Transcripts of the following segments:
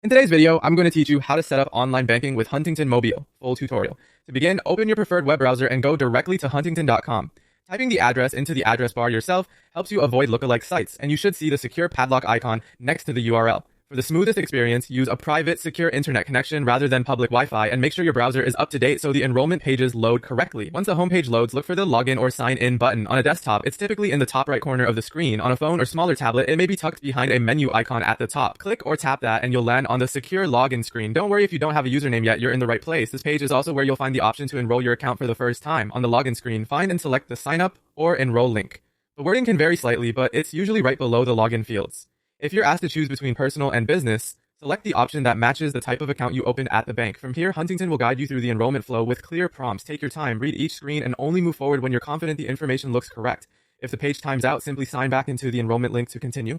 In today's video, I'm going to teach you how to set up online banking with Huntington Mobile. Full tutorial. To begin, open your preferred web browser and go directly to huntington.com. Typing the address into the address bar yourself helps you avoid lookalike sites, and you should see the secure padlock icon next to the URL. For the smoothest experience, use a private, secure internet connection rather than public Wi-Fi, and make sure your browser is up to date so the enrollment pages load correctly. Once the homepage loads, look for the login or sign in button. On a desktop, it's typically in the top right corner of the screen. On a phone or smaller tablet, it may be tucked behind a menu icon at the top. Click or tap that and you'll land on the secure login screen. Don't worry if you don't have a username yet, you're in the right place. This page is also where you'll find the option to enroll your account for the first time. On the login screen, find and select the sign up or enroll link. The wording can vary slightly, but it's usually right below the login fields. If you're asked to choose between personal and business, select the option that matches the type of account you opened at the bank. From here, Huntington will guide you through the enrollment flow with clear prompts. Take your time, read each screen, and only move forward when you're confident the information looks correct. If the page times out, simply sign back into the enrollment link to continue.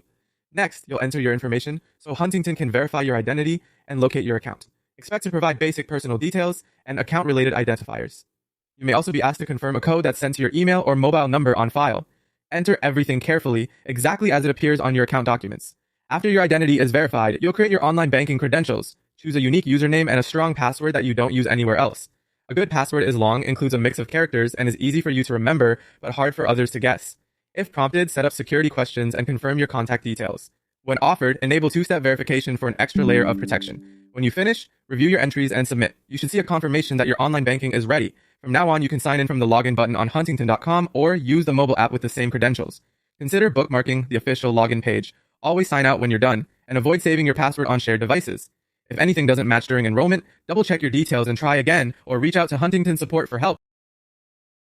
Next, you'll enter your information so Huntington can verify your identity and locate your account. Expect to provide basic personal details and account-related identifiers. You may also be asked to confirm a code that's sent to your email or mobile number on file. Enter everything carefully, exactly as it appears on your account documents. After your identity is verified, you'll create your online banking credentials. Choose a unique username and a strong password that you don't use anywhere else. A good password is long, includes a mix of characters, and is easy for you to remember, but hard for others to guess. If prompted, set up security questions and confirm your contact details. When offered, enable two-step verification for an extra layer of protection. When you finish, review your entries and submit. You should see a confirmation that your online banking is ready. From now on, you can sign in from the login button on huntington.com or use the mobile app with the same credentials. Consider bookmarking the official login page. Always sign out when you're done, and avoid saving your password on shared devices. If anything doesn't match during enrollment, double-check your details and try again, or reach out to Huntington support for help.